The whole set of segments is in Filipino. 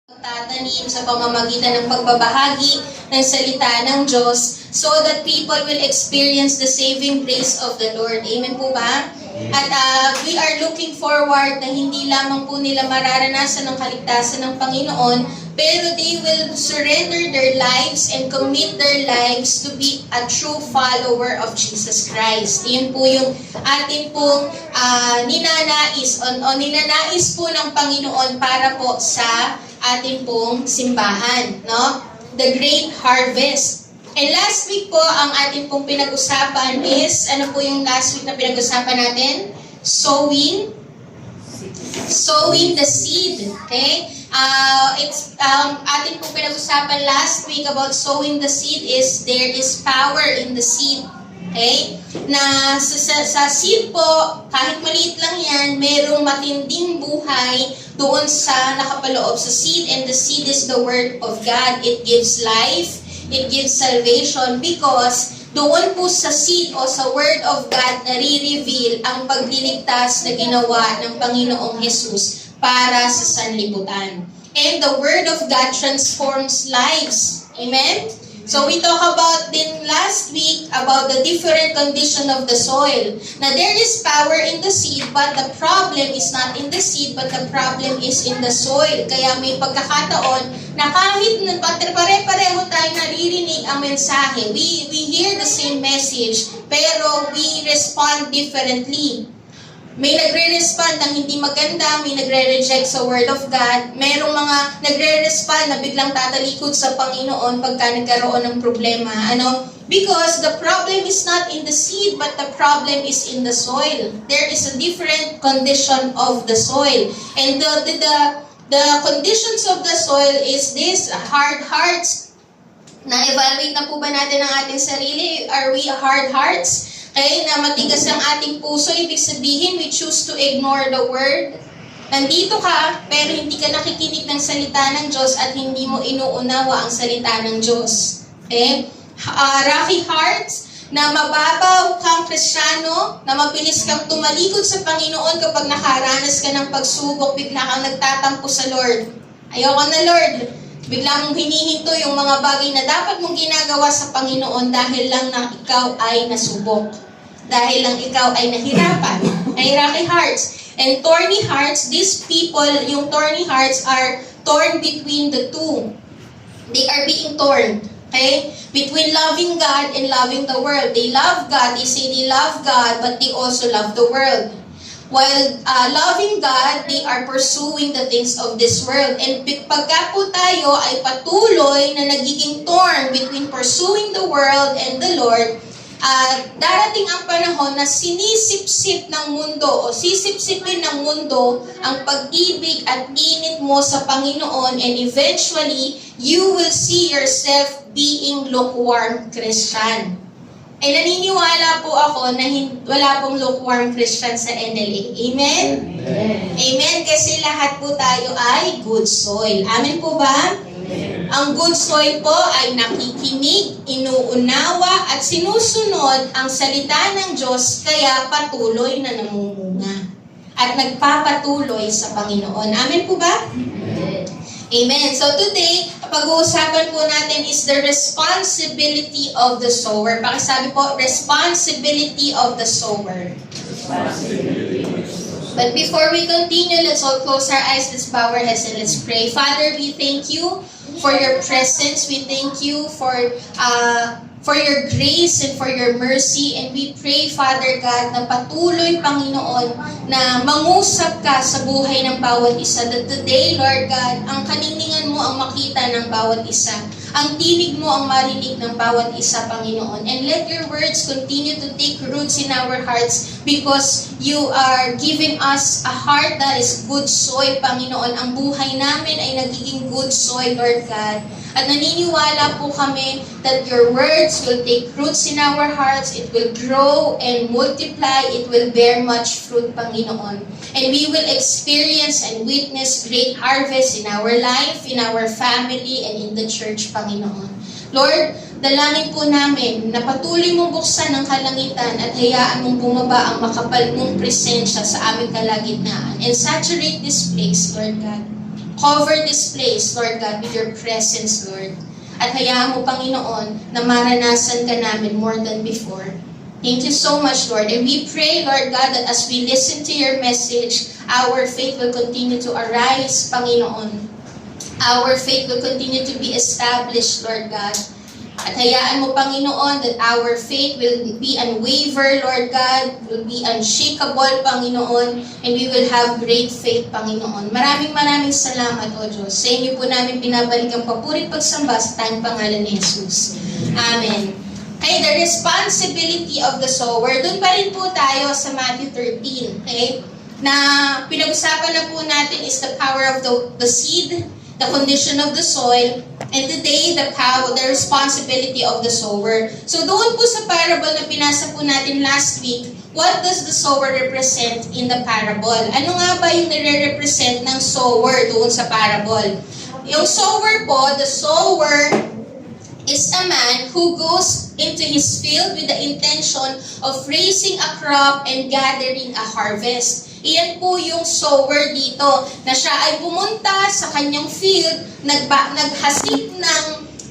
Tatanim sa pamamagitan ng pagbabahagi ng salita ng Diyos so that people will experience the saving grace of the Lord. Amen po ba? At we are looking forward na hindi lamang po nila mararanasan ng kaligtasan ng Panginoon, pero they will surrender their lives and commit their lives to be a true follower of Jesus Christ. Iyon po yung atin pong ninanais po ng Panginoon para po sa ating pong simbahan, no? The Great Harvest. And last week po, ang ating pong pinag-usapan is, ano po yung last week na pinag-usapan natin? Sowing the seed. Okay? Ating pong pinag-usapan last week about sowing the seed is there is power in the seed. Okay? Na sa seed po, kahit maliit lang yan, merong matinding buhay doon sa nakapaloob sa seed, and the seed is the Word of God. It gives life, it gives salvation, because doon po sa seed o sa Word of God nare-reveal ang pagliligtas na ginawa ng Panginoong Jesus para sa sanlibutan. And the Word of God transforms lives. Amen? So we talk about din last week about the different condition of the soil. Now there is power in the seed, but the problem is not in the seed, but the problem is in the soil. Kaya may pagkakataon na kahit pare-pareho tayo naririnig ang mensahe, we hear the same message, pero we respond differently. May nagre-respond ng hindi maganda, may nagre-reject sa Word of God, merong mga nagre-respond na biglang tatalikod sa Panginoon pagka nagkaroon ng problema. Ano? Because the problem is not in the seed, but the problem is in the soil. There is a different condition of the soil. And the conditions of the soil is this: hard hearts. Na-evaluate na po ba natin ang ating sarili? Are we hard hearts? Okay, na matigas ang ating puso, ibig sabihin we choose to ignore the Word. Nandito ka, pero hindi ka nakikinig ng salita ng Diyos at hindi mo inuunawa ang salita ng Diyos. Okay? Rocky hearts, na mababaw kang Kristiyano, na mabilis kang tumalikod sa Panginoon kapag nakaranas ka ng pagsubok, bigla kang nagtatampo sa Lord. Ayoko na, Lord. Bigla mong hinihinto yung mga bagay na dapat mong ginagawa sa Panginoon dahil lang na ikaw ay nasubok. Dahil lang ikaw ay nahirapan. Ay rocky hearts. And thorny hearts, these people, yung thorny hearts are torn between the two. They are being torn. Okay? Between loving God and loving the world. They love God, they say they love God, but they also love the world. While loving God, they are pursuing the things of this world. And pagka po tayo ay patuloy na nagiging torn between pursuing the world and the Lord, darating ang panahon na sinisipsip ng mundo o sisipsipin ng mundo ang pag-ibig at init mo sa Panginoon, and eventually, you will see yourself being lukewarm Christian. Ay naniniwala po ako na wala pong lukewarm Christian sa NLA. Amen? Amen? Amen, kasi lahat po tayo ay good soil. Amen po ba? Amen. Ang good soil po ay nakikinig, inuunawa, at sinusunod ang salita ng Diyos, kaya patuloy na namumunga at nagpapatuloy sa Panginoon. Amen po ba? Amen. Amen. So today, pag-uusapan po natin is the responsibility of the sower. Pakisabi po, responsibility of the sower. But before we continue, let's all close our eyes, let's bow our heads, and let's pray. Father, we thank you for your presence. We thank you for your grace and for your mercy. And we pray, Father God, na patuloy, Panginoon, na mangusap ka sa buhay ng bawat isa. That today, Lord God, ang kaningingan mo ang makita ng bawat isa. Ang tinig mo ang marinig ng bawat isa, Panginoon. And let your words continue to take roots in our hearts, because you are giving us a heart that is good soil, Panginoon. Ang buhay namin ay nagiging good soil, Lord God. At naniniwala po kami that your words will take roots in our hearts, it will grow and multiply, it will bear much fruit, Panginoon. And we will experience and witness great harvest in our life, in our family, and in the church, Panginoon. Lord, dalangin po namin na patuloy mong buksan ang kalangitan at hayaan mong bumaba ang makapal mong presensya sa aming kalagitnaan. And saturate this place, Lord God. Cover this place, Lord God, with your presence, Lord. At hayaan mo, Panginoon, na maranasan ka namin more than before. Thank you so much, Lord. And we pray, Lord God, that as we listen to your message, our faith will continue to arise, Panginoon. Our faith will continue to be established, Lord God. At hayaan mo, Panginoon, that our faith will be unwaver, Lord God, will be unshakable, Panginoon, and we will have great faith, Panginoon. Maraming salamat, O Diyos. Sa inyo po namin pinabalik ang papuri pagsamba sa tayong pangalan ni Jesus. Amen. Okay, the responsibility of the sower. Doon pa rin po tayo sa Matthew 13, okay? Na pinag-usapan na po natin is the power of the seed, the condition of the soil, and today, the responsibility of the sower. So doon po sa parable na pinasa po natin last week, what does the sower represent in the parable? Ano nga ba yung nire-represent ng sower doon sa parable? Yung sower po, the sower is a man who goes into his field with the intention of raising a crop and gathering a harvest. Iyan po yung sower dito, na siya ay pumunta sa kanyang field, naghasik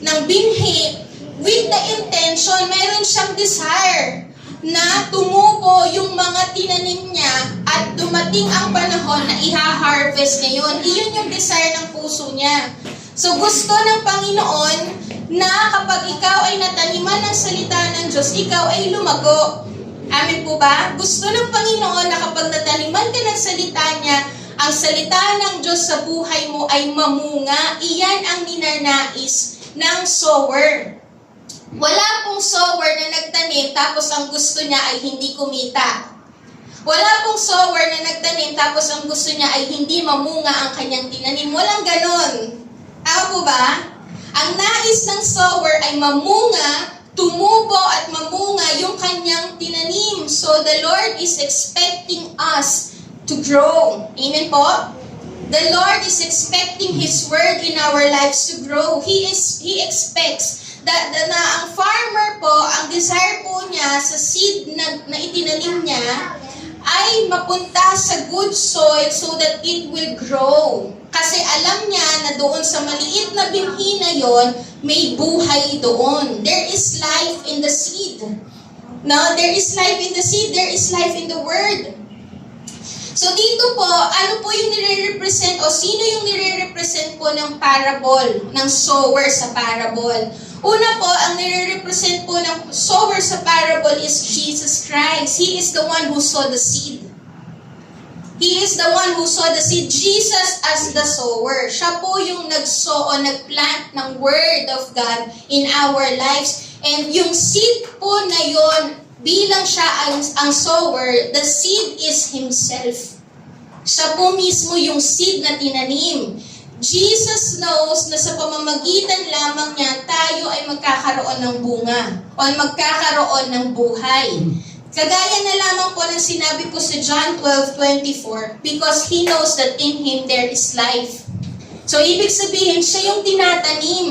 ng binhi with the intention, mayroon siyang desire na tumubo yung mga tinanim niya at dumating ang panahon na iha-harvest ngayon. Iyon yung desire ng puso niya. So gusto ng Panginoon na kapag ikaw ay nataniman ng salita ng Diyos, ikaw ay lumago. Amen po ba? Gusto ng Panginoon na kapag nataniman ka ng salita niya, ang salita ng Diyos sa buhay mo ay mamunga. Iyan ang ninanais ng sower. Wala pong sower na nagtanim tapos ang gusto niya ay hindi kumita. Wala pong sower na nagtanim tapos ang gusto niya ay hindi mamunga ang kanyang tinanim. Walang ganon. Tama po ba? Ang nais ng sower ay mamunga, tumubo at mamunga yung kanyang tinanim. So the Lord is expecting us to grow. Amen po? The Lord is expecting His word in our lives to grow. He expects that na ang farmer po, ang desire po niya sa seed na itinanim niya ay mapunta sa good soil so that it will grow. Kasi alam niya na doon sa maliit na binhi na yon, may buhay doon. There is life in the seed. No, there is life in the seed. There is life in the word. So dito po, ano po yung nire-represent o sino yung nire-represent po ng parable, ng sower sa parable? Una po, ang nire-represent po ng sower sa parable is Jesus Christ. He is the one who sowed the seed. He is the one who sowed the seed. Jesus as the sower. Siya po yung nag-sow o nag-plant ng Word of God in our lives. And yung seed po na yon, bilang siya ang sower, the seed is Himself. Siya po mismo yung seed na tinanim. Jesus knows na sa pamamagitan lamang niya, tayo ay magkakaroon ng bunga o magkakaroon ng buhay. Kagaya na lamang po ng sinabi po sa John 12:24, because He knows that in Him there is life. So, ibig sabihin, siya yung tinatanim.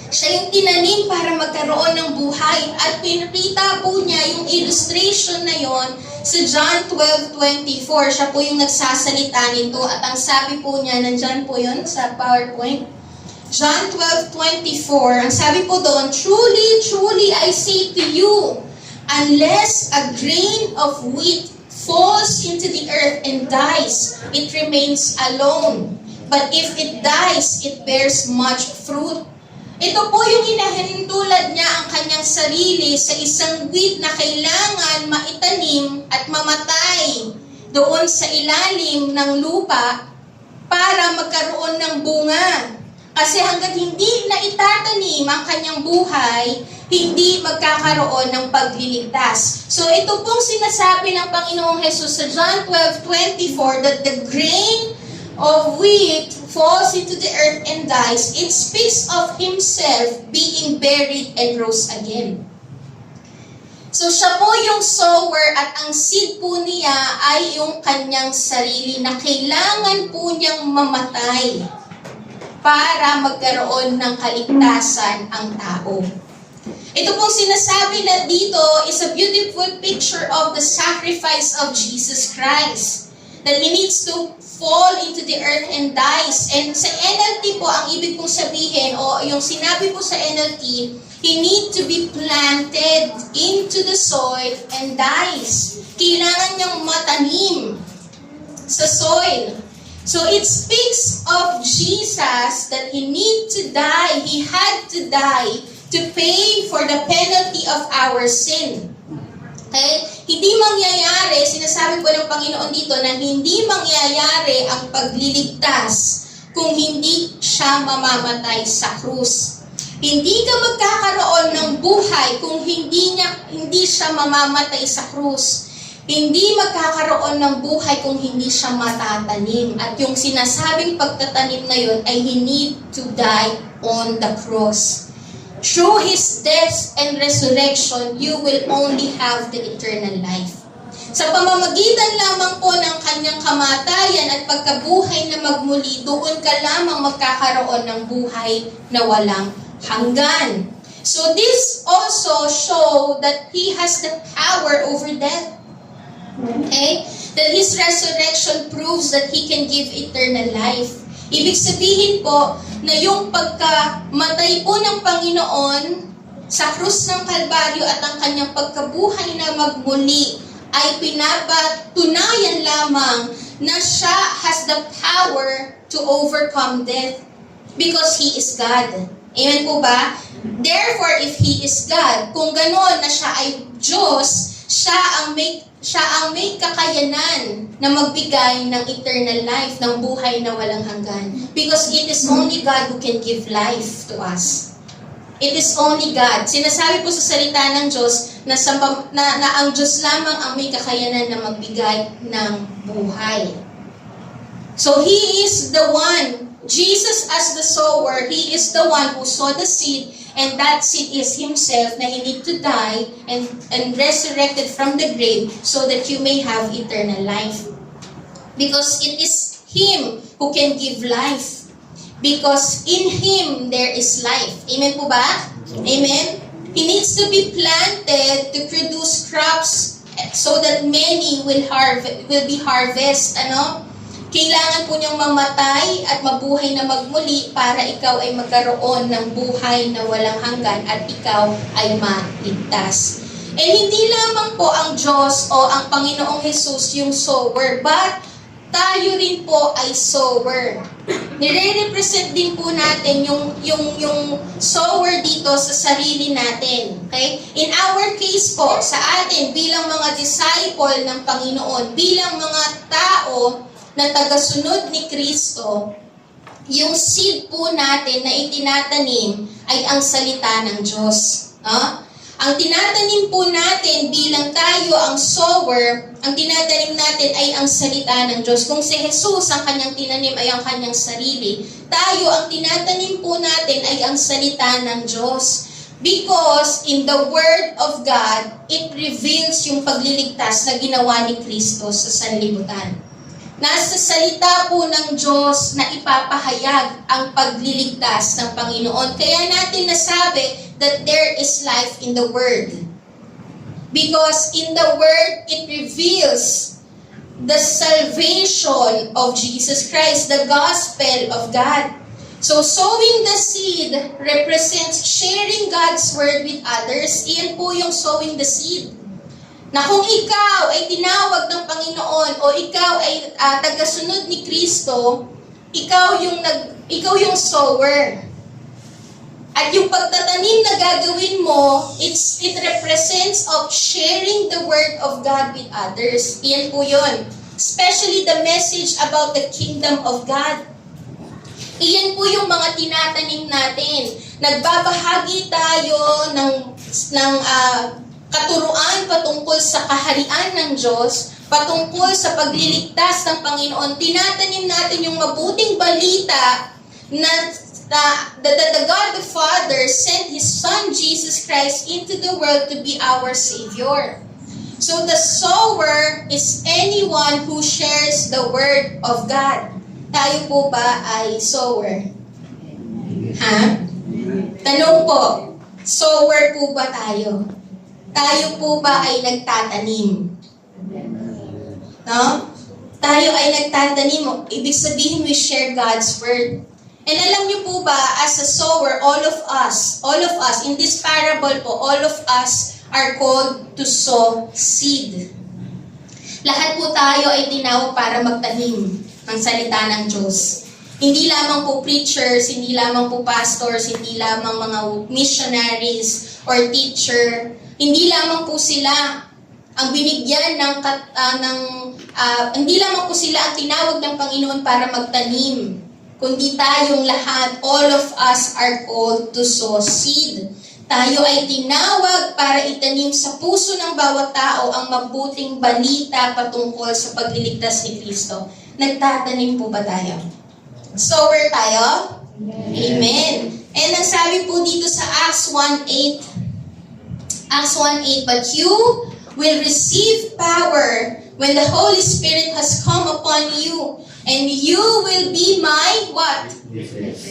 Siya yung tinanim para magkaroon ng buhay. At pinakita po niya yung illustration na yon sa John 12:24. Siya po yung nagsasalita nito. At ang sabi po niya, nandyan po yun sa PowerPoint. John 12:24, ang sabi po doon, truly, truly, I say to you, unless a grain of wheat falls into the earth and dies, it remains alone. But if it dies, it bears much fruit. Ito po yung hinahintulad niya ang kanyang sarili sa isang wheat na kailangan maitanim at mamatay doon sa ilalim ng lupa para magkaroon ng bunga. Kasi hanggat hindi na itatanim ang kanyang buhay, hindi magkakaroon ng pagliligtas. So ito pong sinasabi ng Panginoong Jesus sa John 12:24 that the grain of wheat falls into the earth and dies. It speaks of Himself being buried and rose again. So siya po yung sower at ang seed po niya ay yung kanyang sarili na kailangan po niyang mamatay para magkaroon ng kaligtasan ang tao. Ito pong sinasabi na dito is a beautiful picture of the sacrifice of Jesus Christ. That He needs to fall into the earth and dies. And sa NLT po, ang ibig kong sabihin, o yung sinabi po sa NLT, he need to be planted into the soil and dies. Kailangan niyang matanim sa soil. So it speaks of Jesus that he need to die, he had to die to pay for the penalty of our sin. Okay? Hindi mangyayari, sinasabi po ng Panginoon dito na hindi mangyayari ang pagliligtas kung hindi siya mamamatay sa krus. Hindi ka magkakaroon ng buhay kung hindi siya mamamatay sa krus. Hindi magkakaroon ng buhay kung hindi siya matatanim. At yung sinasabing pagtatanim na yun ay he need to die on the cross. Through His death and resurrection, you will only have the eternal life. Sa pamamagitan lamang po ng kanyang kamatayan at pagkabuhay na magmuli, doon ka lamang magkakaroon ng buhay na walang hanggan. So this also show that He has the power over death. Okay? That His resurrection proves that He can give eternal life. Ibig sabihin po na yung pagkamatay po ng Panginoon sa krus ng Kalbaryo at ang kanyang pagkabuhay na magmuli ay pinapatunayan lamang na siya has the power to overcome death because He is God. Amen po ba? Therefore, if He is God, kung gano'n na siya ay Diyos, siya ang may kakayanan na magbigay ng eternal life, ng buhay na walang hanggan. Because it is only God who can give life to us. It is only God. Sinasabi po sa salita ng Diyos na ang Diyos lamang ang may kakayanan na magbigay ng buhay. So He is the one, Jesus as the sower, He is the one who sowed the seed, and that seed is Himself na He need to die and resurrected from the grave so that you may have eternal life. Because it is Him who can give life. Because in Him there is life. Amen po ba? Amen? He needs to be planted to produce crops so that many will be harvest. Kailangan po niyang mamatay at mabuhay na magmuli para ikaw ay magkaroon ng buhay na walang hanggan at ikaw ay maligtas. And hindi lamang po ang Diyos o ang Panginoong Jesus yung sower, but tayo rin po ay sower. Nire-represent din po natin yung sower dito sa sarili natin. Okay? In our case po, sa atin bilang mga disciple ng Panginoon, bilang mga tao na tagasunod ni Kristo, yung seed po natin na itinatanim ay ang salita ng Diyos. Ang tinatanim po natin bilang tayo ang sower, ang tinatanim natin ay ang salita ng Diyos. Kung si Jesus ang kanyang tinanim ay ang kanyang sarili, tayo ang tinatanim po natin ay ang salita ng Diyos. Because in the Word of God, it reveals yung pagliligtas na ginawa ni Kristo sa sanlibutan. Nasa salita po ng Diyos na ipapahayag ang pagliligtas ng Panginoon. Kaya natin nasabi that there is life in the Word. Because in the Word, it reveals the salvation of Jesus Christ, the gospel of God. So sowing the seed represents sharing God's Word with others. Iyan po yung sowing the seed. Na kung ikaw ay tinawag ng Panginoon o ikaw ay tagasunod ni Kristo, ikaw yung sower. At yung pagtatanim na gagawin mo, it represents of sharing the Word of God with others. Iyan po yun. Especially the message about the kingdom of God. Iyan po yung mga tinatanim natin. Nagbabahagi tayo ng katuruan patungkol sa kaharian ng Diyos, patungkol sa pagliligtas ng Panginoon. Tinatanim natin yung mabuting balita na the God the Father sent His Son Jesus Christ into the world to be our Savior. So the sower is anyone who shares the Word of God. Tayo po ba ay sower? Tanong po, sower po ba tayo? Tayo po ba ay nagtatanim? No? tayo ay nagtatanim, ibig sabihin we share God's word. And alam niyo po ba, as a sower, all of us, in this parable po, all of us are called to sow seed. Lahat po tayo ay tinawag para magtanim ng salita ng Diyos. Hindi lamang po preachers, hindi lamang po pastors, hindi lamang mga missionaries or teacher. Hindi lamang po sila ang binigyan hindi lamang po sila ang tinawag ng Panginoon para magtanim, kundi tayong lahat, all of us are called to sow seed. Tayo ay tinawag para itanim sa puso ng bawat tao ang mabuting balita patungkol sa pagliligtas ni Kristo. Nagtatanim po ba tayo? Sower tayo? Amen. And ang sabi po dito sa Acts 1:8, but you will receive power when the Holy Spirit has come upon you, and you will be my what?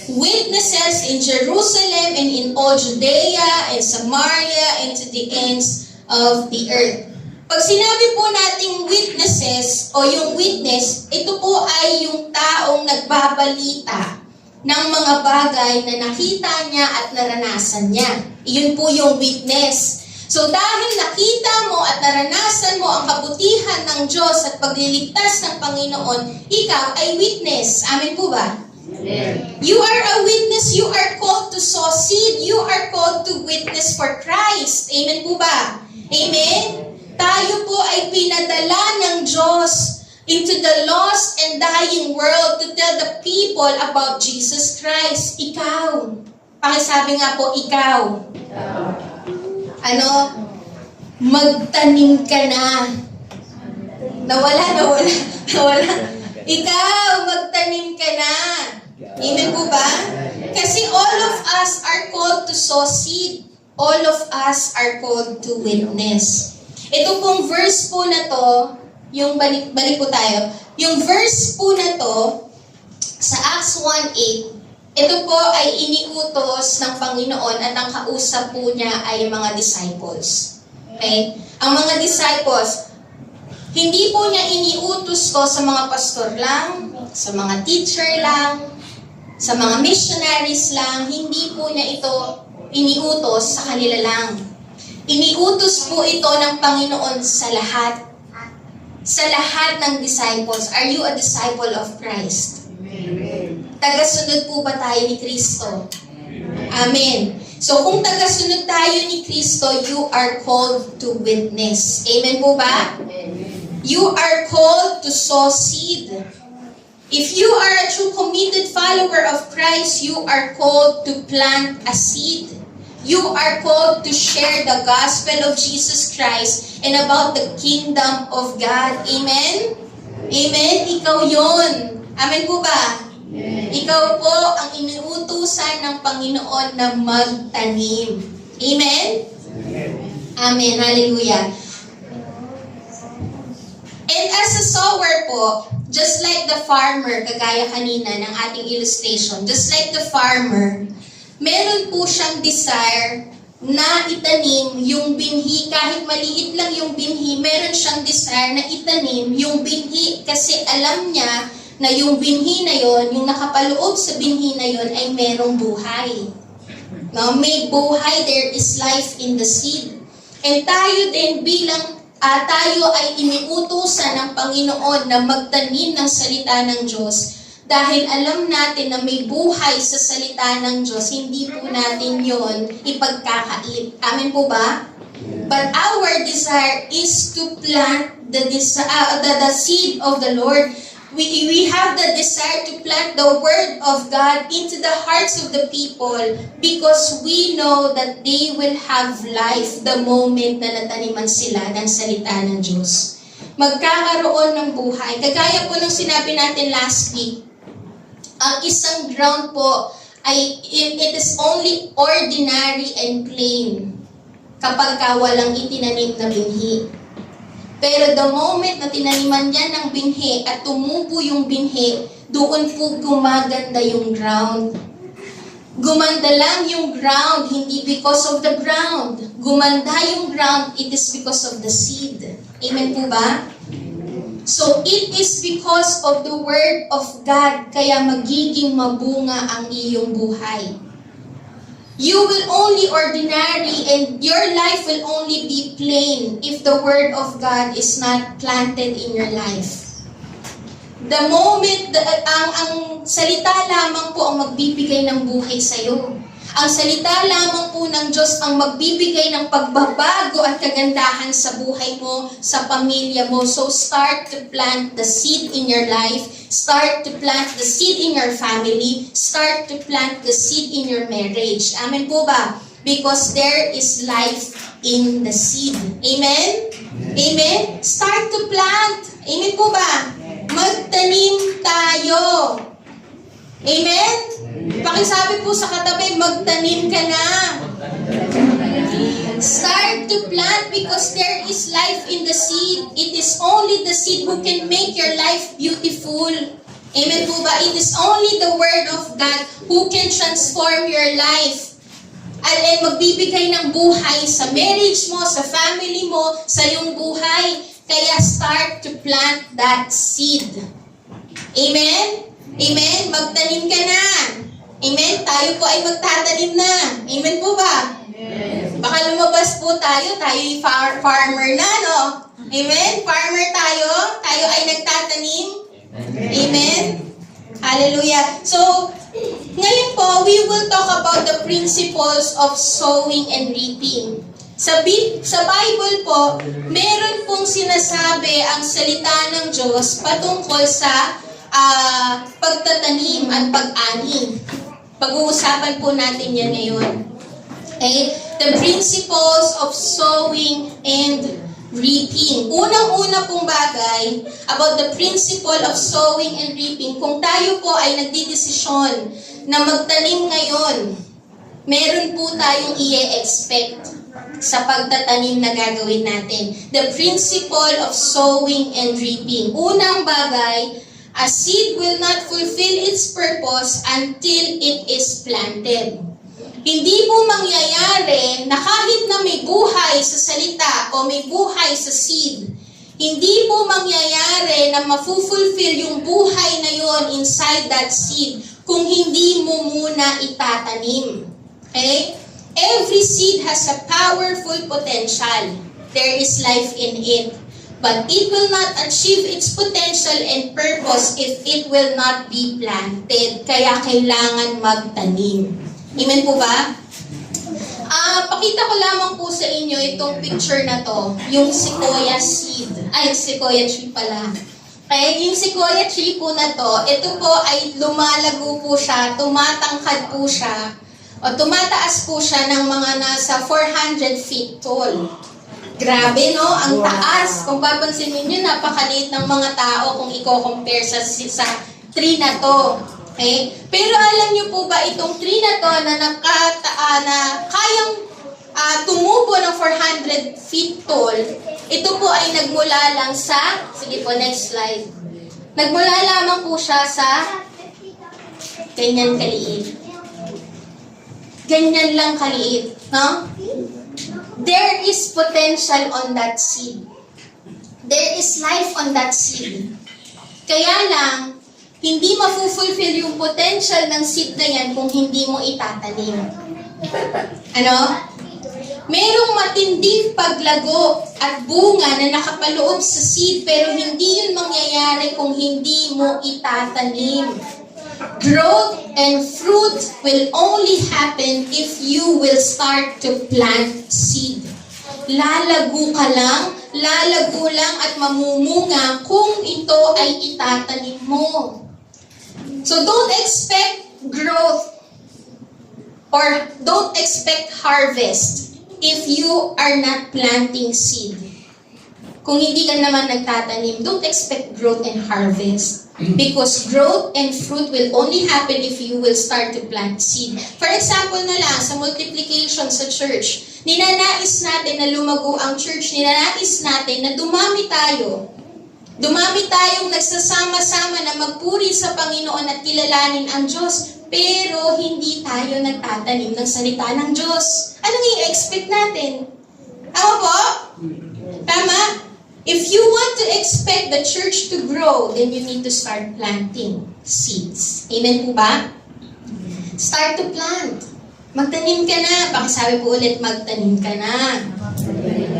Witnesses in Jerusalem and in all Judea and Samaria and to the ends of the earth. Pag sinabi po nating witnesses o yung witness, ito po ay yung taong nagbabalita ng mga bagay na nakita niya at naranasan niya. Iyon po yung witness. So dahil nakita mo at naranasan mo ang kabutihan ng Diyos at pagliligtas ng Panginoon, ikaw ay witness. Amen po ba? Amen. You are a witness. You are called to sow seed. You are called to witness for Christ. Amen po ba? Amen? Tayo po ay pinadala ng Diyos into the lost and dying world to tell the people about Jesus Christ. Ikaw. Pakisabi nga po, ikaw. Magtanim ka na. Nawala. Ikaw, magtanim ka na. Amen po ba? Kasi all of us are called to sow seed. All of us are called to witness. Ito pong verse po na to, yung balik po tayo. Yung verse po na to, sa Acts 1:8, ito po ay iniutos ng Panginoon at ang kausap po niya ay mga disciples. Okay? Ang mga disciples, hindi po niya iniutos to sa mga pastor lang, sa mga teacher lang, sa mga missionaries lang. Hindi po niya ito iniutos sa kanila lang. Iniutos po ito ng Panginoon sa lahat. Sa lahat ng disciples. Are you a disciple of Christ? Amen. Tagasunod po ba tayo ni Kristo? Amen. So kung tagasunod tayo ni Kristo, you are called to witness. Amen po ba? You are called to sow seed. If you are a true committed follower of Christ, you are called to plant a seed. You are called to share the gospel of Jesus Christ and about the kingdom of God. Amen? Amen? Ikaw yon. Amen po ba? Amen. Ikaw po ang iniutusan ng Panginoon na magtanim. Amen? Amen. Amen. Hallelujah. And as a sower po, just like the farmer, kagaya kanina ng ating illustration, just like the farmer, meron po siyang desire na itanim yung binhi. Kahit maliit lang yung binhi, meron siyang desire na itanim yung binhi kasi alam niya na yung binhi na yon, yung nakapaloob sa binhi na yon ay merong buhay. No, may buhay, there is life in the seed. And tayo din bilang tayo ay iniutusan ng Panginoon na magtanim ng salita ng Diyos. Dahil alam natin na may buhay sa salita ng Diyos, hindi po natin yon ipagkakait. Amen po ba? But our desire is to plant the seed of the Lord. We have the desire to plant the word of God into the hearts of the people because we know that they will have life the moment na nataniman sila ng salita ng Diyos. Magkakaroon ng buhay. Kagaya po ng sinabi natin last week, ang isang ground po ay it is only ordinary and plain kapag walang itinanim na binhi. Pero the moment na tinaniman niya ng binhi at tumubo yung binhi, doon po gumaganda yung ground. Gumanda lang yung ground, hindi because of the ground. Gumanda yung ground, it is because of the seed. Amen po ba? So, it is because of the Word of God kaya magiging mabunga ang iyong buhay. You will only ordinary and your life will only be plain if the Word of God is not planted in your life. The moment, ang salita lamang po ang magbibigay ng buhay sa iyo. Ang salita lamang po ng Diyos ang magbibigay ng pagbabago at kagandahan sa buhay mo, sa pamilya mo. So start to plant the seed in your life. Start to plant the seed in your family. Start to plant the seed in your marriage. Amen po ba? Because there is life in the seed. Amen? Amen? Start to plant. Amen po ba? Magtanim tayo. Amen? Pakisabi po sa katabi, magtanim ka na. Start to plant because there is life in the seed. It is only the seed who can make your life beautiful. Amen po ba? It is only the Word of God who can transform your life. At magbibigay ng buhay sa marriage mo, sa family mo, sa iyong buhay. Kaya start to plant that seed. Amen? Amen? Magtanim ka na. Amen? Tayo po ay magtatanim na. Amen po ba? Amen. Baka lumabas po tayo farmer na, no? Amen? Farmer tayo. Tayo ay nagtatanim. Amen? Hallelujah. So, ngayon po, we will talk about the principles of sowing and reaping. Sa Bible po, meron pong sinasabi ang salita ng Diyos patungkol sa pagtatanim at pag-ani. Pag-uusapan po natin yan ngayon. Okay? The principles of sowing and reaping. Unang-una pong bagay about the principle of sowing and reaping. Kung tayo po ay nagdidesisyon na magtanim ngayon, meron po tayong i-expect sa pagtatanim na gagawin natin. The principle of sowing and reaping. Unang bagay, a seed will not fulfill its purpose until it is planted. Hindi po mangyayari na kahit na may buhay sa salita o may buhay sa seed, hindi po mangyayari na mafulfill yung buhay na yon inside that seed kung hindi mo muna itatanim. Okay? Every seed has a powerful potential. There is life in it. But it will not achieve its potential and purpose if it will not be planted. Kaya kailangan magtanim. Amen po ba? Pakita ko lamang po sa inyo itong picture na to. Yung sequoia seed. Ay, sequoia tree pala. Kaya yung sequoia tree po na to, ito po ay lumalago po siya, tumatangkad po siya, o tumataas po siya ng mga nasa 400 feet tall. Grabe, no? Ang taas. Kung papansin ninyo, napakaliit ng mga tao kung i-compare sa tree na to. Okay? Pero alam niyo po ba itong tree na to na kayang tumubo ng 400 feet tall, ito po ay nagmula lang sa, sige po, next slide. Nagmula lamang po siya sa ganyan kaliit. Ganyan lang kaliit, no? There is potential on that seed. There is life on that seed. Kaya lang, hindi mafulfill yung potential ng seed na yan kung hindi mo itatanim. Ano? Merong matinding paglago at bunga na nakapaloob sa seed pero hindi yun mangyayari kung hindi mo itatanim. Growth and fruit will only happen if you will start to plant seed. Lalago lang at mamumunga kung ito ay itatanim mo. So don't expect growth or don't expect harvest if you are not planting seed. Kung hindi ka naman nagtatanim, don't expect growth and harvest. Because growth and fruit will only happen if you will start to plant seed. For example na lang, sa multiplication sa church, ninanais natin na lumago ang church, ninanais natin na dumami tayo. Dumami tayong nagsasama-sama na magpuri sa Panginoon at kilalanin ang Diyos, pero hindi tayo nagtatanim ng salita ng Diyos. Anong i-expect natin? Tama po? Tama? If you want to expect the church to grow, then you need to start planting seeds. Amen po ba? Start to plant. Magtanim ka na. Pakisabi po ulit, magtanim ka na.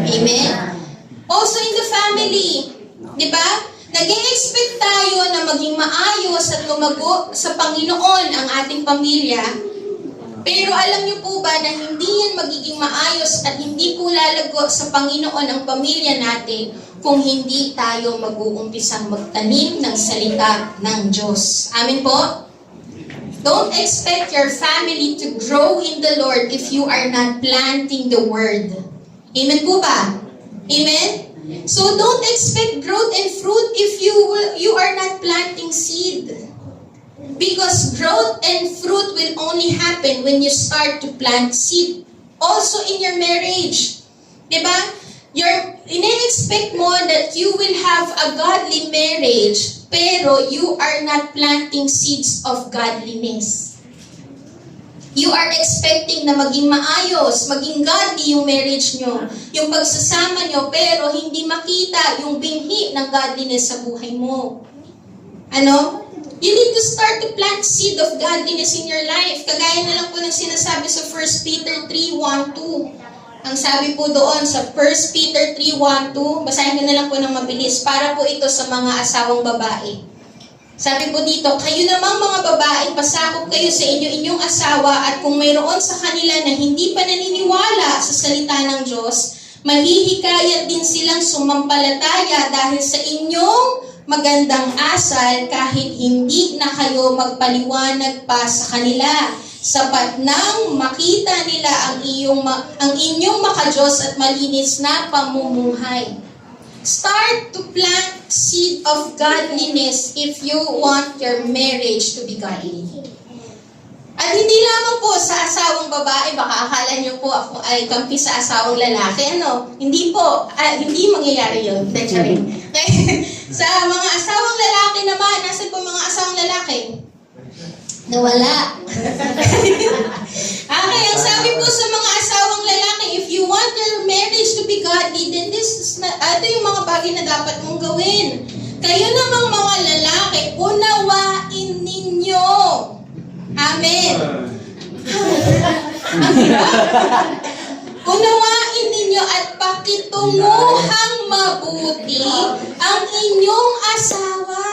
Amen? Also in the family. Di ba? Nag-expect tayo na maging maayos at lumago sa Panginoon ang ating pamilya. Pero alam niyo po ba na hindi yan magiging maayos at hindi po lalago sa Panginoon ang pamilya natin kung hindi tayo mag-uumpisang magtanim ng salita ng Diyos. Amen po? Don't expect your family to grow in the Lord if you are not planting the Word. Amen po ba? Amen? So don't expect growth and fruit if you are not planting seed. Because growth and fruit will only happen when you start to plant seed. Also in your marriage. Diba? In-expect mo that you will have a godly marriage, pero you are not planting seeds of godliness. You are expecting na maging maayos, maging godly yung marriage nyo, yung pagsasama nyo, pero hindi makita yung binhi ng godliness sa buhay mo. Ano? You need to start to plant seed of godliness in your life. Kagaya na lang po ng sinasabi sa 1 Peter 3:1-2. Ang sabi po doon sa 1 Peter 3:1-2, basahin ko na lang po ng mabilis, para po ito sa mga asawang babae. Sabi po dito, kayo namang mga babae, pasakop kayo sa inyong asawa, at kung mayroon sa kanila na hindi pa naniniwala sa salita ng Diyos, mahihikayat din silang sumampalataya dahil sa inyong magandang asal kahit hindi na kayo magpaliwanag pa sa kanila. Sapat nang makita nila ang inyong makadiyos at malinis na pamumuhay. Start to plant seed of godliness if you want your marriage to be godly. At hindi lamang po sa asawang babae, baka akala niyo po ako ay kampi sa asawang lalaki. Ano? Hindi po. Hindi mangyayari yun. Sa mga asawang lalaki naman, nasan po mga asawang lalaki? Nawala. Okay, ang sabi po sa mga asawang lalaki, if you want your marriage to be godly, then ito yung mga bagay na dapat mong gawin. Kayo namang mga lalaki, unawain ninyo. Amen. Unawain ninyo at pakitunguhang mabuti ang inyong asawa.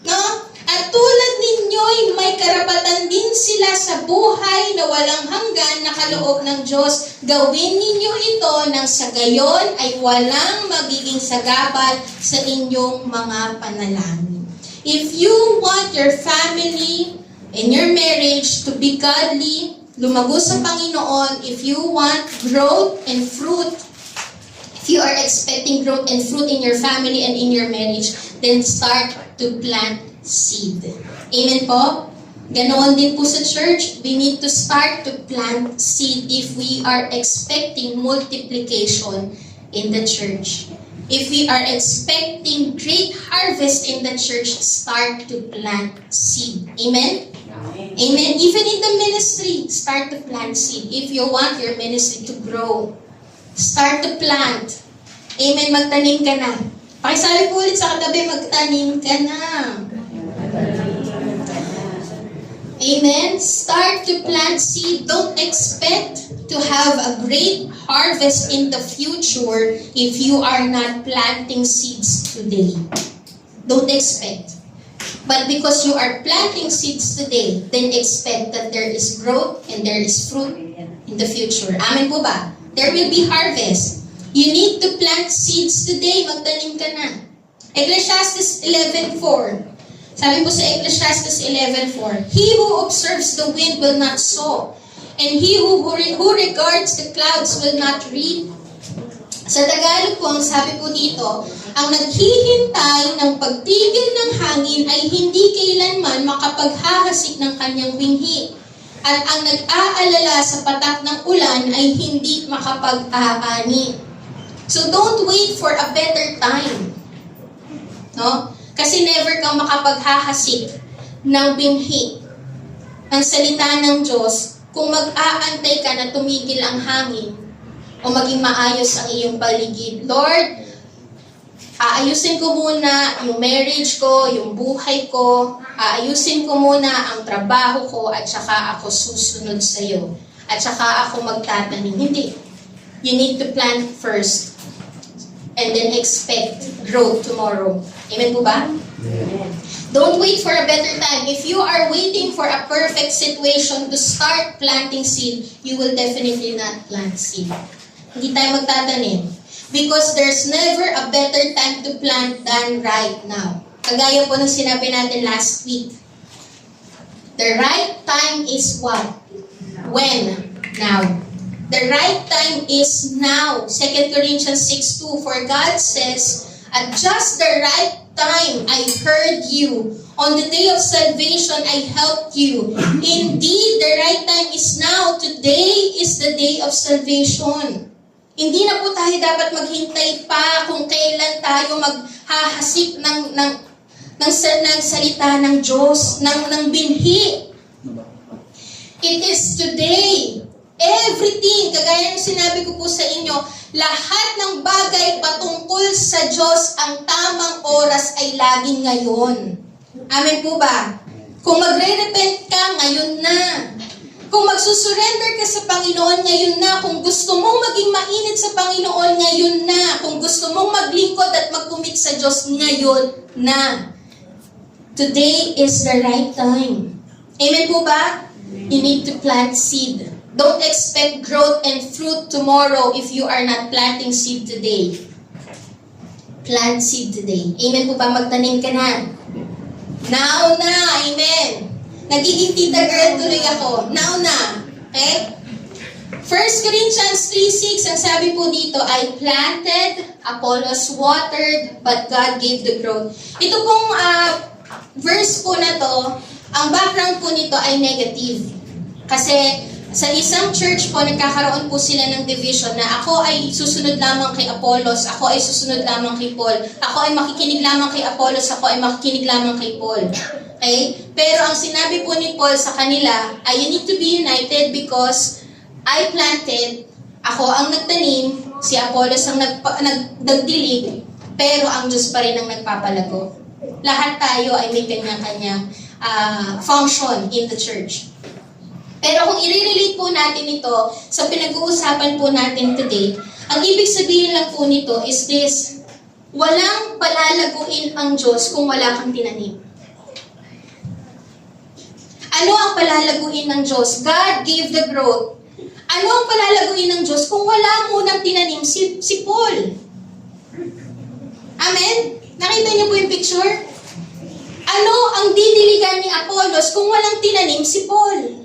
No? At tulad ninyo'y may karapatan din sila sa buhay na walang hanggan na kaloob ng Diyos. Gawin ninyo ito nang sa gayon ay walang magiging sagabal sa inyong mga panalangin. If you want your family and your marriage to be godly, lumago sa Panginoon, if you want growth and fruit, if you are expecting growth and fruit in your family and in your marriage, then start to plant seed. Amen po? Ganoon din po sa church, we need to start to plant seed if we are expecting multiplication in the church. If we are expecting great harvest in the church, start to plant seed. Amen? Amen. Even in the ministry, start to plant seed. If you want your ministry to grow, start to plant. Amen. Magtanim ka na. Pakisabi po ulit sa katabi, magtanim ka na. Amen. Start to plant seed. Don't expect to have a great harvest in the future if you are not planting seeds today. Don't expect. But because you are planting seeds today, then expect that there is growth and there is fruit in the future. Amen po ba? There will be harvest. You need to plant seeds today. Magtanim ka na. Ecclesiastes 11:4. Sabi po sa Ecclesiastes 11:4, he who observes the wind will not sow, and he who regards the clouds will not reap. Sa Tagalog po, ang sabi po dito, ang naghihintay ng pagtigil ng hangin ay hindi kailanman makapaghahasik ng kanyang binhi. At ang nag-aalala sa patak ng ulan ay hindi makapag-aani. So don't wait for a better time. No? Kasi never kang makapaghahasik ng binhi. Ang salita ng Diyos, kung mag-aantay ka na tumigil ang hangin o maging maayos ang iyong paligid. Lord, Aayusin ko muna yung marriage ko, yung buhay ko. Aayusin ko muna ang trabaho ko at saka ako susunod sa iyo. At saka ako magtatanim. Hindi. You need to plan first and then expect growth tomorrow. Amen po ba? Don't wait for a better time. If you are waiting for a perfect situation to start planting seed, you will definitely not plant seed. Hindi tayo magtatanim. Because there's never a better time to plant than right now. Kagaya po ng sinabi natin last week. The right time is what? When? Now. The right time is now. 2 Corinthians 6:2. For God says, at just the right time I heard you. On the day of salvation I helped you. Indeed, the right time is now. Today is the day of salvation. Hindi na po tayo dapat maghintay pa kung kailan tayo maghahasik ng salita ng Diyos, ng binhi. It is today. Everything, kagaya ng sinabi ko po sa inyo, lahat ng bagay patungkol sa Diyos, ang tamang oras ay laging ngayon. Amen po ba? Kung magre-repent ka, ngayon na. Kung magsusurrender ka sa Panginoon, ngayon na. Kung gusto mong maging mainit sa Panginoon, ngayon na. Kung gusto mong maglingkod at mag-commit sa Diyos, ngayon na. Today is the right time. Amen po ba? You need to plant seed. Don't expect growth and fruit tomorrow if you are not planting seed today. Plant seed today. Amen po ba? Magtanim ka na. Now na. Amen. Nagiging tita girl tuloy ako. Now na. Okay? 1 Corinthians 3:6, ang sabi po dito, I planted, Apollos watered, but God gave the growth. Ito pong verse po na to, ang background po nito ay negative. Kasi sa isang church po, nagkakaroon po sila ng division na ako ay susunod lamang kay Apollos, ako ay susunod lamang kay Paul, ako ay makikinig lamang kay Apollos, ako ay makikinig lamang kay Paul. Okay? Pero ang sinabi po ni Paul sa kanila ay you need to be united because I planted, ako ang nagtanim, si Apollos ang nagdilig, pero ang Diyos pa rin ang nagpapalago. Lahat tayo ay may kanya-kanyang function in the church. Pero kung i-relate po natin ito sa pinag-uusapan po natin today, ang ibig sabihin lang po nito is this, walang palalaguin ang Diyos kung wala kang tinanim. Ano ang palalaguin ng Diyos? God gave the growth. Ano ang palalaguin ng Diyos kung wala munang tinanim si Paul? Amen? Nakita niyo po yung picture? Ano ang didiligan ni Apollos kung walang tinanim si Paul?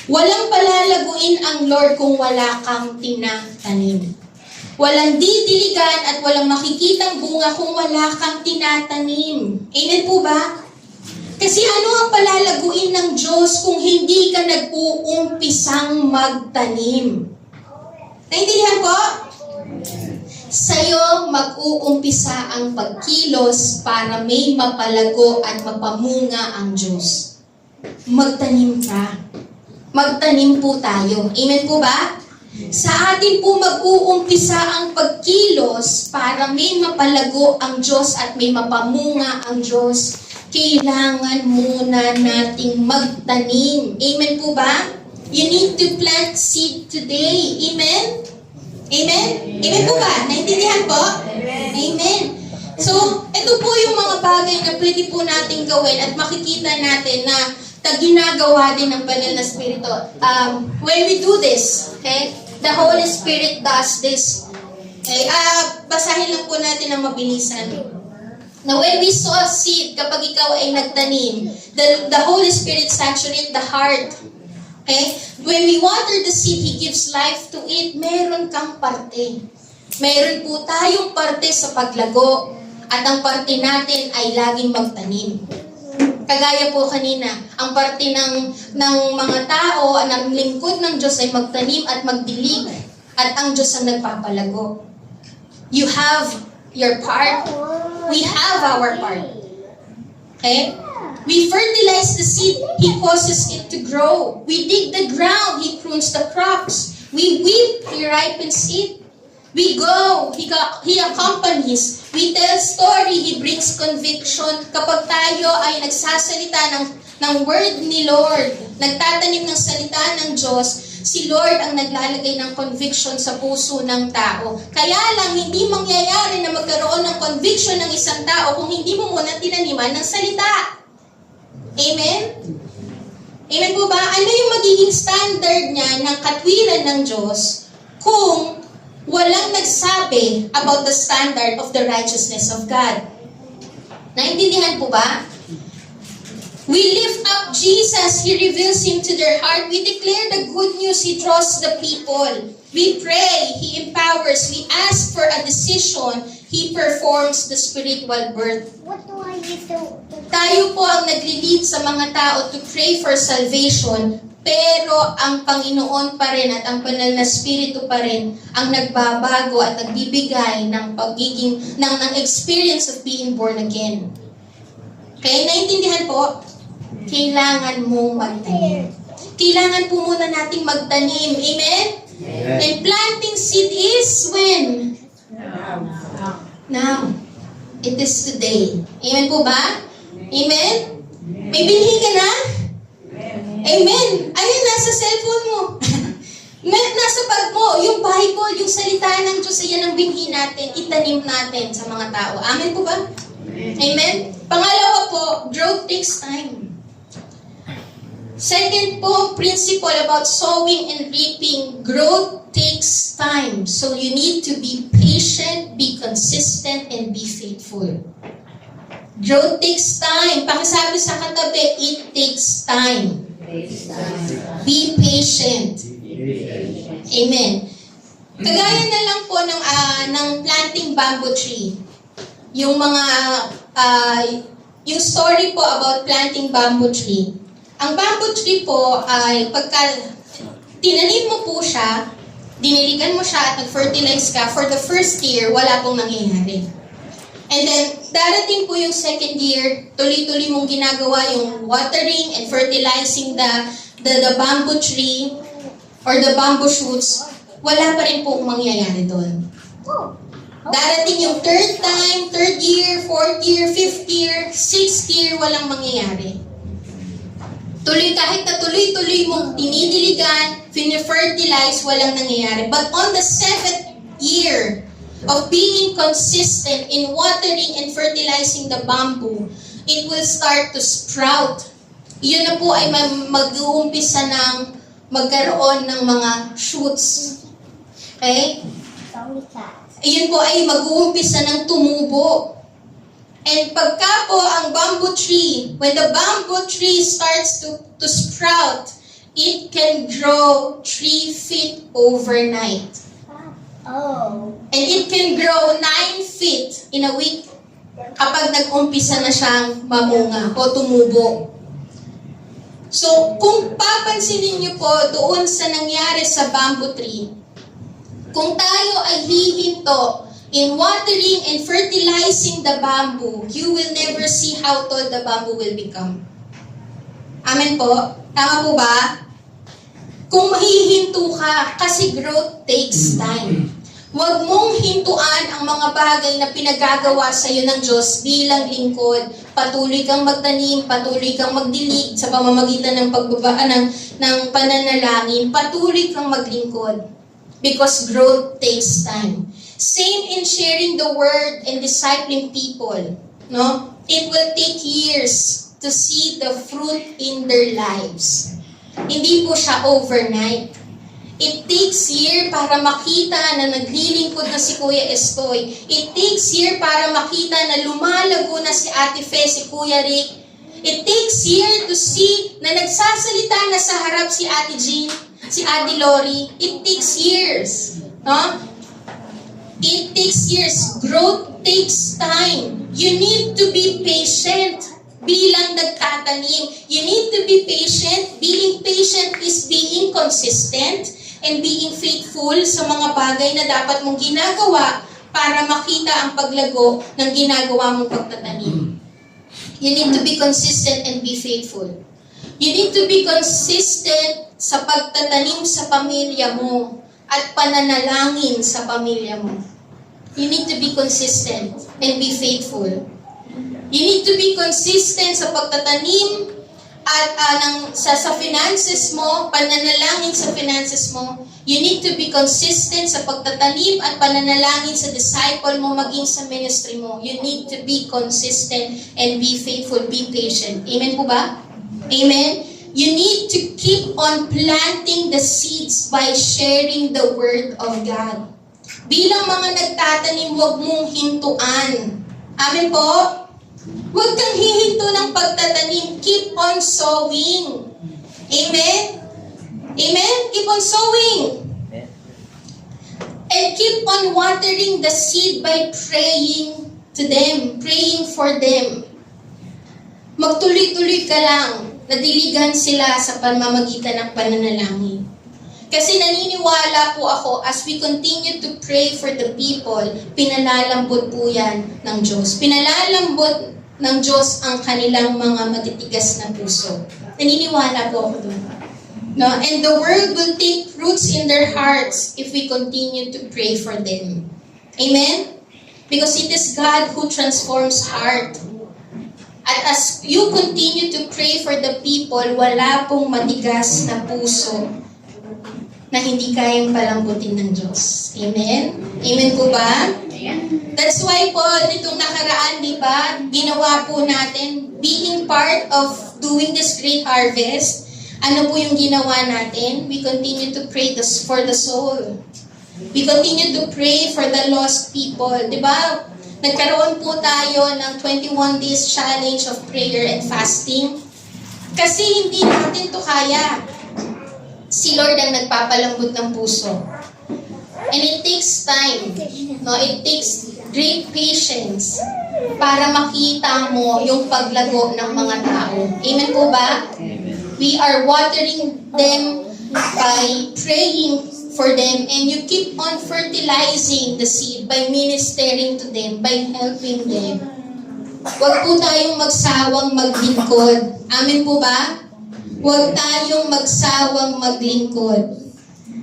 Walang palalaguin ang Lord kung wala kang tinatanim. Walang didiligan at walang makikitang bunga kung wala kang tinatanim. Amen po ba? Kasi ano ang palalaguin ng Diyos kung hindi ka nag-uumpisang magtanim? Naintindihan po? Sa'yo mag-uumpisa ang pagkilos para may mapalago at mapamunga ang Diyos. Magtanim ka. Magtanim po tayo. Amen po ba? Sa atin po mag-uumpisa ang pagkilos para may mapalago ang Diyos at may mapamunga ang Diyos. Kailangan muna nating magtanim. Amen po ba? You need to plant seed today. Amen? Amen? Amen po ba? Naintindihan po? Amen. So, ito po yung mga bagay na pwede po nating gawin at makikita natin na ginagawa din ng banal na Espiritu. When we do this, okay, the Holy Spirit does this. Okay, basahin lang po natin ang mabilisan. Now, when we sow a seed, kapag ikaw ay nagtanim, the Holy Spirit saturates the heart. Okay? When we water the seed, He gives life to it. Meron kang parte. Meron po tayong parte sa paglago. At ang parte natin ay laging magtanim. Kagaya po kanina, ang parte ng mga tao, ng lingkod ng Diyos ay magtanim at magdilig. At ang Diyos ang nagpapalago. You have your part. We have our part. Okay? We fertilize the seed, He causes it to grow. We dig the ground, He prunes the crops. We weep, He ripens it. We go, He accompanies. We tell story, He brings conviction. Kapag tayo ay nagsasalita ng word ni Lord, nagtatanim ng salita ng Diyos, si Lord ang naglalagay ng conviction sa puso ng tao. Kaya lang, hindi mangyayari na magkaroon ng conviction ng isang tao kung hindi mo muna tinaniman ng salita. Amen? Amen po ba? Ano yung magiging standard niya ng katwiran ng Diyos kung walang nagsabi about the standard of the righteousness of God? Naintindihan po ba? We lift up Jesus. He reveals Him to their heart. We declare the good news. He draws the people. We pray. He empowers. We ask for a decision. He performs the spiritual birth. What do I need to Tayo po ang nagli-lead sa mga tao to pray for salvation, pero ang Panginoon pa rin at ang banal na Espiritu pa rin ang nagbabago at nagbibigay ng ng experience of being born again. Okay, naintindihan po? Kailangan mong magtanim. Kailangan po muna nating magtanim. Amen? Amen. And planting seed is when? Now. It is today. Amen po ba? Amen? May binhi ka na? Amen. Ayun, nasa cellphone mo. Nasa bag mo. Yung Bible, yung salita ng Diyos, ayan ang binhi natin. Itanim natin sa mga tao. Amen po ba? Amen? Pangalawa po, growth takes time. Second po, principle about sowing and reaping, growth takes time. So you need to be patient, be consistent, and be faithful. Growth takes time. Pakisabi sa katabi, it takes time. Be patient. Amen. Kagaya na lang po ng planting bamboo tree. Yung mga, yung story po about planting bamboo tree. Ang bamboo tree po ay pagka tinanim mo po siya, diniligan mo siya at nag-fertilize ka, for the first year, wala pong nangyayari. And then, darating po yung second year, tuloy-tuloy mong ginagawa yung watering and fertilizing the bamboo tree or the bamboo shoots, wala pa rin pong mangyayari doon. Darating yung third time, third year, fourth year, fifth year, sixth year, walang mangyayari. Kahit na tuloy-tuloy mong dinidiligan, fini-fertilize, walang nangyayari. But on the seventh year of being consistent in watering and fertilizing the bamboo, it will start to sprout. Yun na po ay mag-uumpisa ng magkaroon ng mga shoots. Okay? Yun po ay mag-uumpisa ng tumubo. And pagka po ang bamboo tree, when the bamboo tree starts to sprout, it can grow 3 feet overnight. And it can grow 9 feet in a week kapag nag-umpisa na siyang mamunga o tumubo. So, kung papansinin niyo po doon sa nangyari sa bamboo tree, kung tayo ay hihinto in watering and fertilizing the bamboo, you will never see how tall the bamboo will become. Amen po? Tama po ba? Kung mahihinto ka, kasi growth takes time. Huwag mong hintuan ang mga bagay na pinagagawa sa iyo ng Diyos bilang lingkod. Patuloy kang magtanim, patuloy kang magdilig sa pamamagitan ng pagbabaan ng pananalangin. Patuloy kang maglingkod. Because growth takes time. Same in sharing the word and discipling people. No? It will take years to see the fruit in their lives. Hindi po siya overnight. It takes year para makita na naglilingkod na si Kuya Estoy. It takes year para makita na lumalago na si Ate Fe, si Kuya Rick. It takes year to see na nagsasalita na sa harap si Ate Jean, si Ate Lori. It takes years. No? It takes years. Growth takes time. You need to be patient bilang nagtatanim. You need to be patient. Being patient is being consistent and being faithful sa mga bagay na dapat mong ginagawa para makita ang paglago ng ginagawa mong pagtatanim. You need to be consistent and be faithful. You need to be consistent sa pagtatanim sa pamilya mo. at pananalangin sa pamilya mo. You need to be consistent and be faithful. You need to be consistent sa pagtatanim at sa finances mo, pananalangin sa finances mo. You need to be consistent sa pagtatanim at pananalangin sa disciple mo, maging sa ministry mo. You need to be consistent and be faithful, be patient. Amen po ba? Amen? You need to keep on planting the seeds by sharing the Word of God. Bilang mga nagtatanim, huwag mong hintuan. Amen po? Huwag kang hihinto ng pagtatanim. Keep on sowing. Amen? Amen? Keep on sowing. And keep on watering the seed by praying to them, praying for them. Magtuloy-tuloy ka lang. Nadiligan sila sa pamamagitan ng pananalangin. Kasi naniniwala po ako, as we continue to pray for the people, pinalalambot po yan ng Diyos. Pinalalambot ng Diyos ang kanilang mga matitigas na puso. Naniniwala po ako doon. No? And the word will take roots in their hearts if we continue to pray for them. Amen? Because it is God who transforms heart. At as you continue to pray for the people, wala pong matigas na puso na hindi kayang palambutin ng Diyos. Amen? Amen po ba? That's why po, nitong nakaraan, di ba, ginawa po natin, being part of doing this great harvest, ano po yung ginawa natin? We continue to pray for the soul. We continue to pray for the lost people. Di ba? Nagkaroon po tayo ng 21 days challenge of prayer and fasting. Kasi hindi natin to kaya. Si Lord ang nagpapalambot ng puso. And it takes time. No? It takes great patience para makita mo yung paglago ng mga tao. Amen po ba? We are watering them by praying for them, and you keep on fertilizing the seed by ministering to them, by helping them. Huwag po tayong magsawang maglingkod. Amen po ba? Huwag tayong magsawang maglingkod.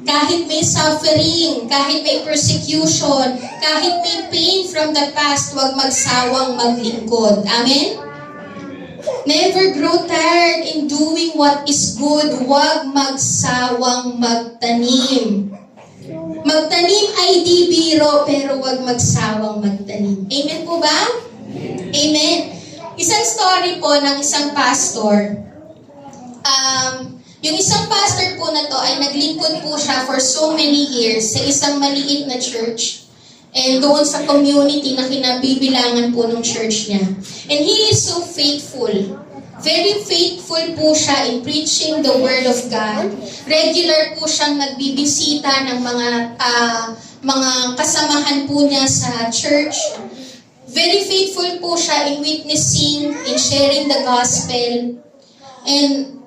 Kahit may suffering, kahit may persecution, kahit may pain from the past, huwag magsawang maglingkod. Amen? Never grow tired in doing what is good. Huwag magsawang magtanim. Magtanim ay di biro, pero huwag magsawang magtanim. Amen po ba? Amen. Isang story po ng isang pastor. Yung isang pastor po na to ay naglingkod po siya for so many years sa isang maliit na church. And doon sa community na kinabibilangan po ng church niya. And he is so faithful. Very faithful po siya in preaching the Word of God. Regular po siyang nagbibisita ng mga kasamahan po niya sa church. Very faithful po siya in witnessing, in sharing the gospel. And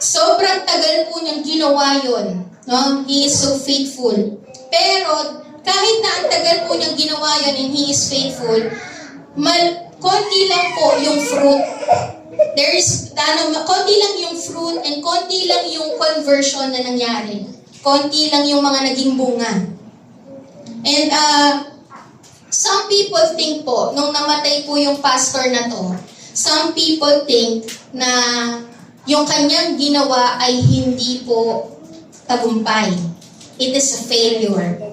sobrang tagal po niyang ginawa yun. No? He is so faithful. Pero kahit na ang tagal po niyang ginawa yun and he is faithful, konti lang po yung fruit. Konti lang yung fruit and konti lang yung conversion na nangyari. Konti lang yung mga naging bunga. And some people think po, nung namatay po yung pastor na to, some people think na yung kanyang ginawa ay hindi po tagumpay. It is a failure.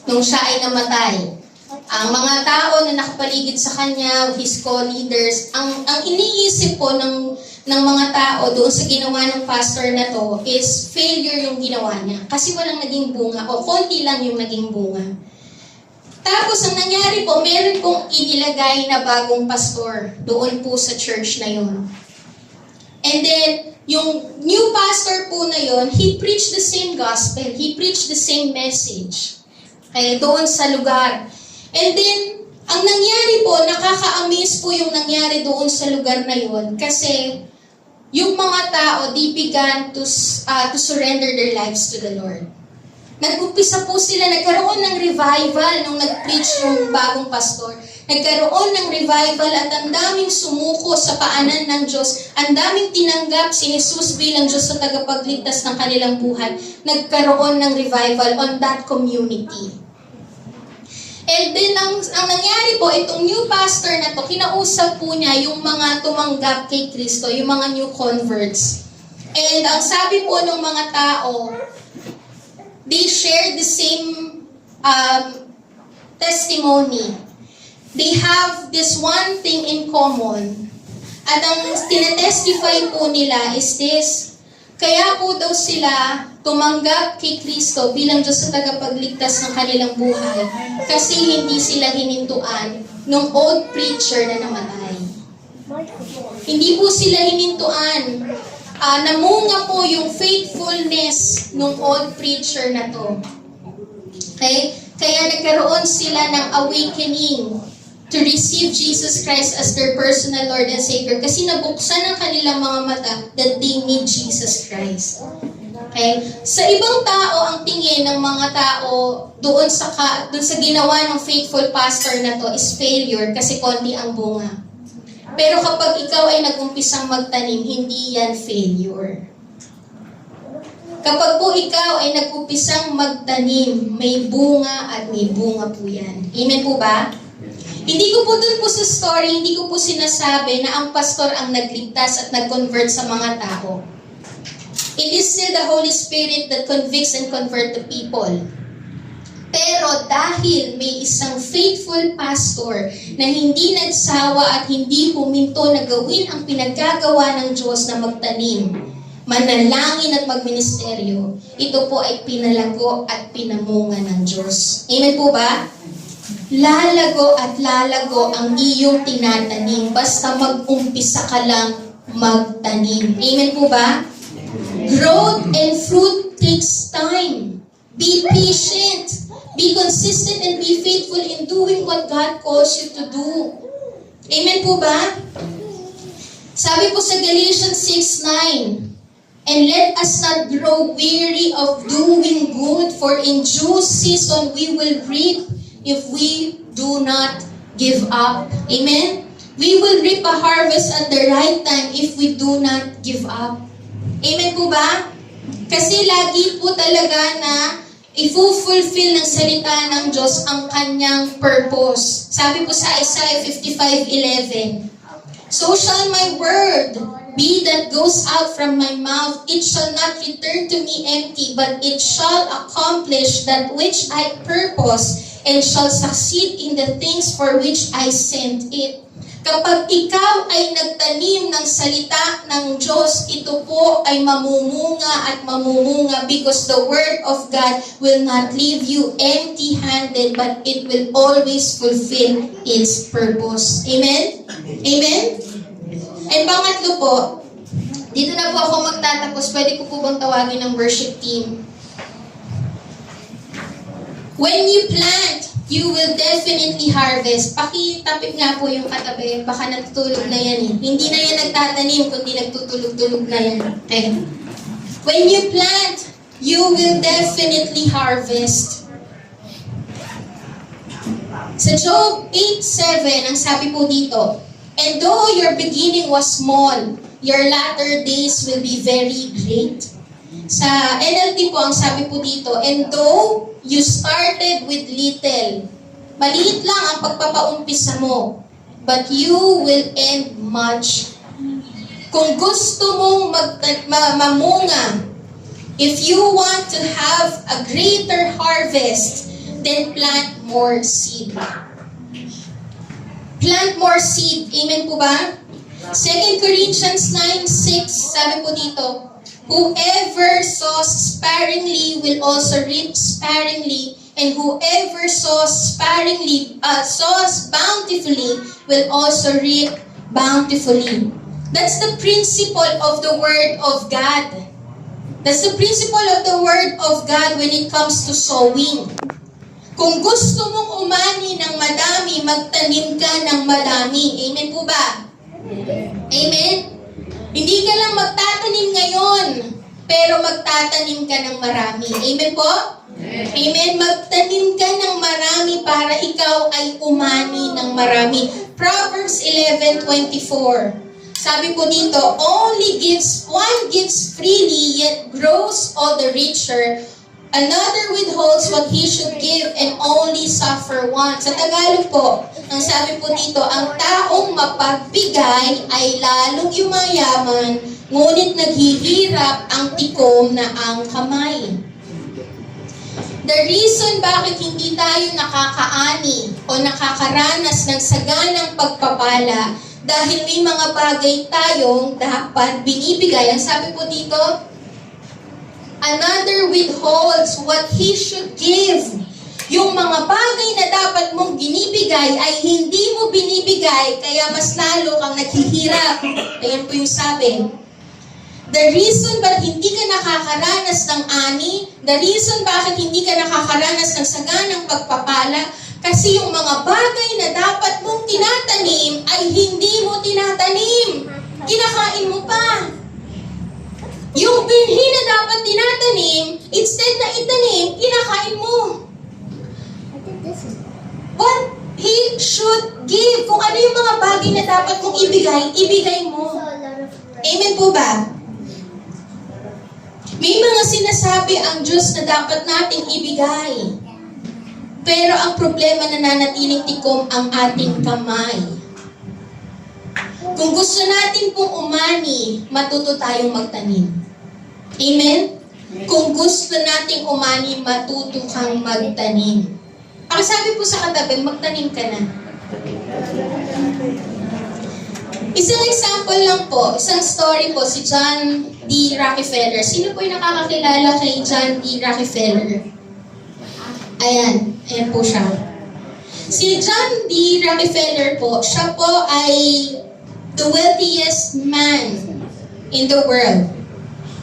Nung siya ay namatay, ang mga tao na nakapaligid sa kanya, his co-leaders, ang iniisip po ng mga tao doon sa ginawa ng pastor na to is failure yung ginawa niya. Kasi walang naging bunga o konti lang yung naging bunga. Tapos ang nangyari po, meron pong inilagay na bagong pastor doon po sa church na yun. And then, yung new pastor po na yun, he preached the same gospel. He preached the same message. Doon sa lugar. And then, ang nangyari po, nakaka-amaze po yung nangyari doon sa lugar na yun. Kasi, yung mga tao, they began to surrender their lives to the Lord. Nag-umpisa po sila, nagkaroon ng revival nung nag-preach yung bagong pastor. Nagkaroon ng revival at ang daming sumuko sa paanan ng Diyos. Ang daming tinanggap si Jesus bilang Diyos sa tagapagligtas ng kanilang buhay. Nagkaroon ng revival on that community. And then, ang nangyari po, itong new pastor na to, kinausap po niya yung mga tumanggap kay Kristo, yung mga new converts. And ang sabi po ng mga tao, they share the same testimony. They have this one thing in common. At ang tinetestify po nila is this, kaya po daw sila tumanggap kay Kristo bilang Diyos sa tagapagligtas ng kanilang buhay kasi hindi sila hinintuan ng old preacher na namatay. Hindi po sila hinintuan. Namunga po yung faithfulness ng old preacher na to. Okay? Kaya nagkaroon sila ng awakening to receive Jesus Christ as their personal Lord and Savior kasi nabuksan ang kanilang mga mata that they need Jesus Christ. Okay? Sa ibang tao, ang tingin ng mga tao doon sa ginawa ng faithful pastor na to is failure kasi konti ang bunga. Pero kapag ikaw ay nag-umpisang magtanim, hindi yan failure. Kapag po ikaw ay nag-umpisang magtanim, may bunga at may bunga po yan. Amen po ba? Hindi ko po dun po sa story, hindi ko po sinasabi na ang pastor ang nagligtas at nag-convert sa mga tao. It is still the Holy Spirit that convicts and convert the people. Pero dahil may isang faithful pastor na hindi nagsawa at hindi huminto na gawin ang pinaggagawa ng Diyos na magtanim, manalangin at magministeryo, ito po ay pinalago at pinamunga ng Diyos. Amen po ba? Lalago at lalago ang iyong tinatanim basta mag-umpisa ka lang magtanim. Amen po ba? Growth and fruit takes time. Be patient. Be consistent and be faithful in doing what God calls you to do. Amen po ba? Sabi po sa Galatians 6:9, and let us not grow weary of doing good, for in due season we will reap if we do not give up. Amen? We will reap a harvest at the right time if we do not give up. Amen po ba? Kasi lagi po talaga na i-fulfill ng salita ng Diyos ang kanyang purpose. Sabi po sa Isaiah 55:11, so shall my word be that goes out from my mouth. It shall not return to me empty, but it shall accomplish that which I purpose and shall succeed in the things for which I sent it. Kapag ikaw ay nagtanim ng salita ng Diyos, ito po ay mamumunga at mamumunga because the Word of God will not leave you empty-handed, but it will always fulfill its purpose. Amen? Amen? And pangatlo po, dito na po ako magtatapos. Pwede ko po bang tawagin ng worship team? When you plant, you will definitely harvest. Pakitapik nga po yung katabi. Baka natutulog na yan eh. Hindi na yan nagtatanim, kundi nagtutulog-tulog na yan. Okay? When you plant, you will definitely harvest. Sa Job 8:7, ang sabi po dito, and though your beginning was small, your latter days will be very great. Sa NLT po, ang sabi po dito, and though you started with little, maliit lang ang pagpapaumpisa mo, but you will end much. Kung gusto mong mamunga, if you want to have a greater harvest, then plant more seed. Plant more seed. Amen po ba? 2 Corinthians 9:6, sabi po dito, whoever sows sparingly will also reap sparingly, and whoever sows bountifully will also reap bountifully. That's the principle of the Word of God. That's the principle of the Word of God when it comes to sowing. Kung gusto mong umani ng madami, magtanim ka ng madami. Amen po ba? Amen? Hindi ka lang magtatanim ngayon, pero magtatanim ka ng marami. Amen po? Amen. Magtanim ka ng marami para ikaw ay umani ng marami. Proverbs 11:24. Sabi po dito, one gives freely, yet grows all the richer. Another withholds what he should give and only suffer want. Sa Tagalog po, ang sabi po dito, ang taong mapagbigay ay lalong yumayaman, ngunit naghihirap ang tikom na ang kamay. The reason bakit hindi tayo nakakaani o nakakaranas ng saganang pagpapala dahil may mga bagay tayong dapat binibigay. Ang sabi po dito, another withholds what he should give. Yung mga bagay na dapat mong binibigay ay hindi mo binibigay, kaya mas lalo kang naghihirap. Ayan po yung sabi. The reason bakit hindi ka nakakaranas ng ani, the reason bakit hindi ka nakakaranas ng saganang pagpapala, kasi yung mga bagay na dapat mong tinatanim ay hindi mo tinatanim. Kinakain mo pa. Yung binhi na dapat tinatanim, instead na itanim, kinakain mo. What he should give, kung ano yung mga bagay na dapat mong ibigay, ibigay mo. Amen po ba? May mga sinasabi ang Diyos na dapat nating ibigay. Pero ang problema na nanatiling tikom ang ating kamay. Kung gusto natin pong umani, matuto tayong magtanim. Amen? Kung gusto nating umani, matuto kang magtanim. Pakisabi po sa katabi, magtanim ka na. Isang example lang po, isang story po, si John D. Rockefeller. Sino po yung nakakakilala kay John D. Rockefeller? Ayan po siya. Si John D. Rockefeller po, siya po ay the wealthiest man in the world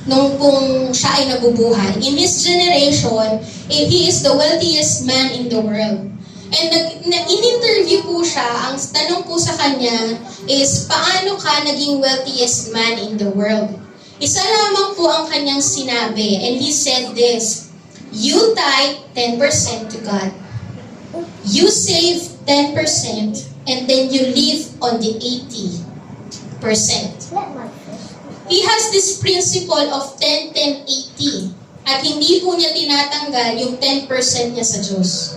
nung pong siya ay nabubuhay. In his generation, he is the wealthiest man in the world. And in-interview po siya, ang tanong po sa kanya is, paano ka naging wealthiest man in the world? Isa lamang po ang kanyang sinabi, and he said this, you tithe 10% to God. You save 10%, and then you live on the 80%. He has this principle of 10-10-80, at hindi po niya tinatanggal yung 10% niya sa Diyos.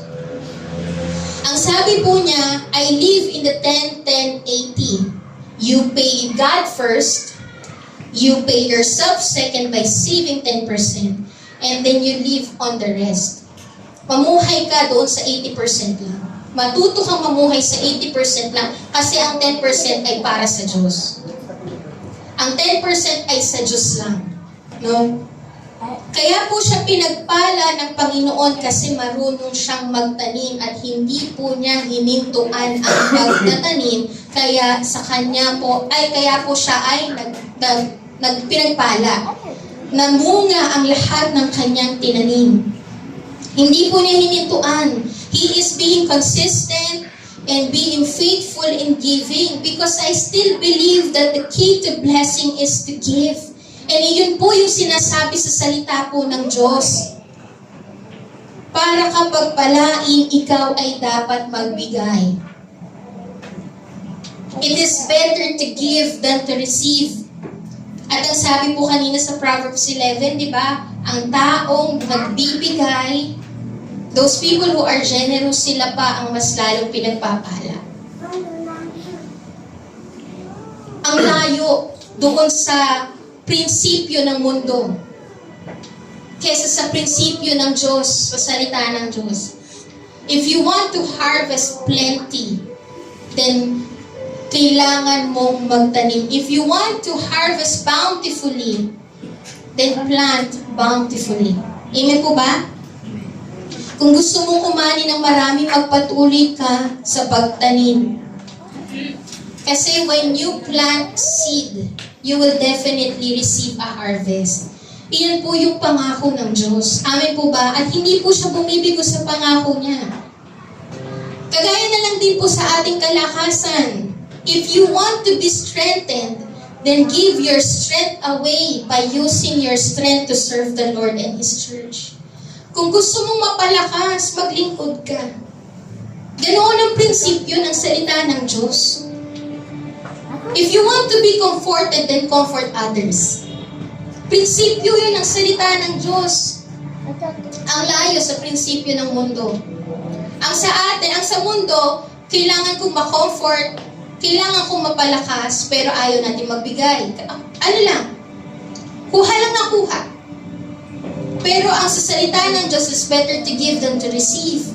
Ang sabi po niya, I live in the 10-10-80. You pay God first, you pay yourself second by saving 10%, and then you live on the rest. Mamuhay ka doon sa 80% lang. Matuto kang mamuhay sa 80% lang kasi ang 10% ay para sa Diyos. Ang 10% ay sa Diyos lang. No? Kaya po siya pinagpala ng Panginoon kasi marunong siyang magtanim at hindi po niya hinintuan ang pagtatanim, kaya sa kanya po, kaya po siya ay nagpinagpala. Namunga ang lahat ng kanyang tinanim. Hindi po niya hinintuan. He is being consistent and being faithful in giving because I still believe that the key to blessing is to give. And yun po yung sinasabi sa salita po ng Diyos. Para kapag palain, ikaw ay dapat magbigay. It is better to give than to receive. At ang sabi po kanina sa Proverbs 11, di ba? Ang taong nagbibigay, those people who are generous, sila pa ang mas lalong pinagpapala. Ang layo doon sa prinsipyo ng mundo kesa sa prinsipyo ng Diyos, sa salita ng Diyos. If you want to harvest plenty, then kailangan mong magtanim. If you want to harvest bountifully, then plant bountifully. Amen po ba? Kung gusto mong kumani ng marami, magpatuloy ka sa pagtanim. Kasi when you plant seed, you will definitely receive a harvest. Iyan po yung pangako ng Diyos. Amen po ba? At hindi po siya bumibigo sa pangako niya. Kagaya na lang din po sa ating kalakasan. If you want to be strengthened, then give your strength away by using your strength to serve the Lord and His church. Kung gusto mong mapalakas, maglingkod ka. Ganoon ang prinsipyo ng salita ng Diyos. If you want to be comforted, then comfort others. Prinsipyo yun ang salita ng Diyos. Ang layo sa prinsipyo ng mundo. Ang sa atin, ang sa mundo, kailangan kong ma-comfort, kailangan kong mapalakas, pero ayaw natin magbigay. Ano lang? Kuha lang na kuha. Pero ang sa salita ng Diyos is better to give than to receive.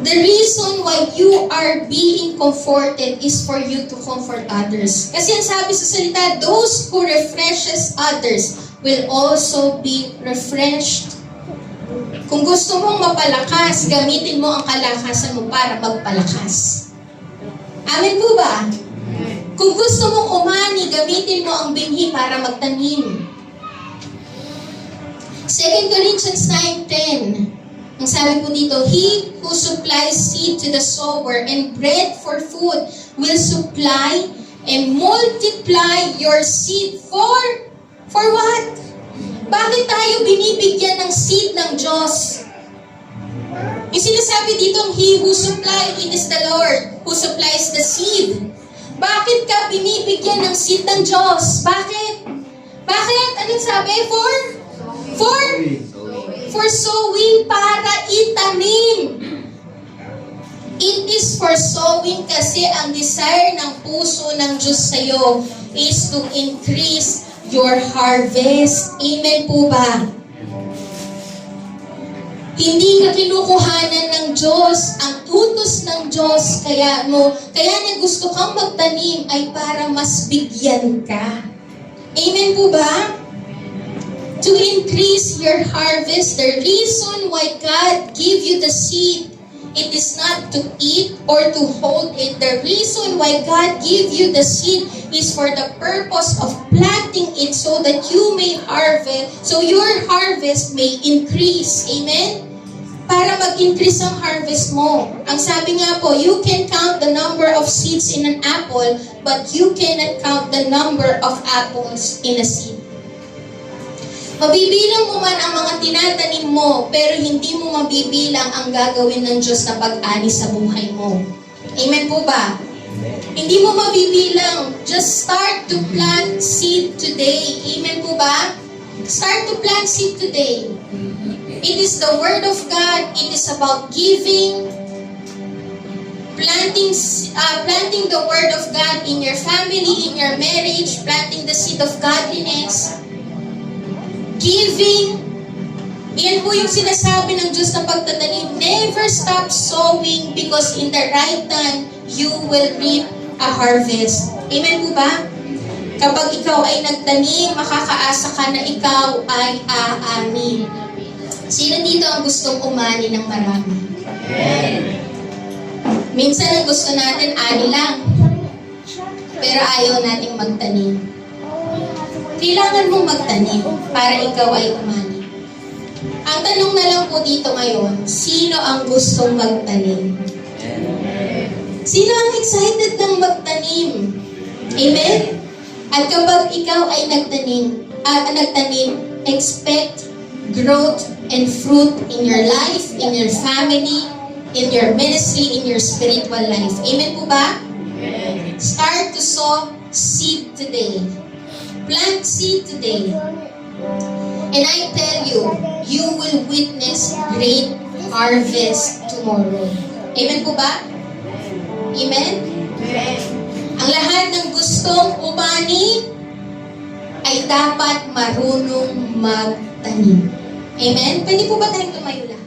The reason why you are being comforted is for you to comfort others. Kasi ang sabi sa salita, those who refreshes others will also be refreshed. Kung gusto mong mapalakas, gamitin mo ang kalakasan mo para magpalakas. Amen po ba? Kung gusto mong umani, gamitin mo ang binhi para magtanim. 2 Corinthians 9:10. Ang sabi po dito, He who supplies seed to the sower and bread for food will supply and multiply your seed for what? Bakit tayo binibigyan ng seed ng Diyos? Yung sinasabi dito, He who supplies, it is the Lord who supplies the seed. Bakit ka binibigyan ng seed ng Diyos? Bakit? Bakit? Anong sabi? For sowing, para itanim. It is for sowing kasi ang desire ng puso ng Diyos sa'yo is to increase your harvest. Amen po ba? Hindi ka kinukuhanan ng Diyos, ang utos ng Diyos, kaya na gusto kang magtanim ay para mas bigyan ka. Amen po ba? To increase your harvest, the reason why God give you the seed, it is not to eat or to hold it. The reason why God give you the seed is for the purpose of planting it so that you may harvest, so your harvest may increase. Amen? Para mag-increase ang harvest mo. Ang sabi nga po, you can count the number of seeds in an apple, but you cannot count the number of apples in a seed. Mabibilang mo man ang mga tinatanim mo, pero hindi mo mabibilang ang gagawin ng Diyos na pag-ani sa buhay mo. Amen po ba? Hindi mo mabibilang. Just start to plant seed today. Amen po ba? Start to plant seed today. It is the Word of God. It is about giving, planting the Word of God in your family, in your marriage, planting the seed of godliness. Giving, yan po yung sinasabi ng Diyos na pagtatanim. Never stop sowing because in the right time, you will reap a harvest. Amen po ba? Kapag ikaw ay nagtanim, makakaasa ka na ikaw ay aani. Sino dito ang gustong umani ng marami? Minsan ang gusto natin, ani lang. Pero ayaw nating magtanim. Kailangan mong magtanim para ikaw ay umani. Ang tanong na lang po dito ngayon, sino ang gustong magtanim? Sino ang excited ng magtanim? Amen? At kapag ikaw ay nagtanim, expect growth and fruit in your life, in your family, in your ministry, in your spiritual life. Amen po ba? Start to sow seed today. Plant seed today. And I tell you, you will witness great harvest tomorrow. Amen po ba? Amen? Ang lahat ng gustong umani ay dapat marunong magtanim. Amen? Pwede po ba tayong tumayo lahat?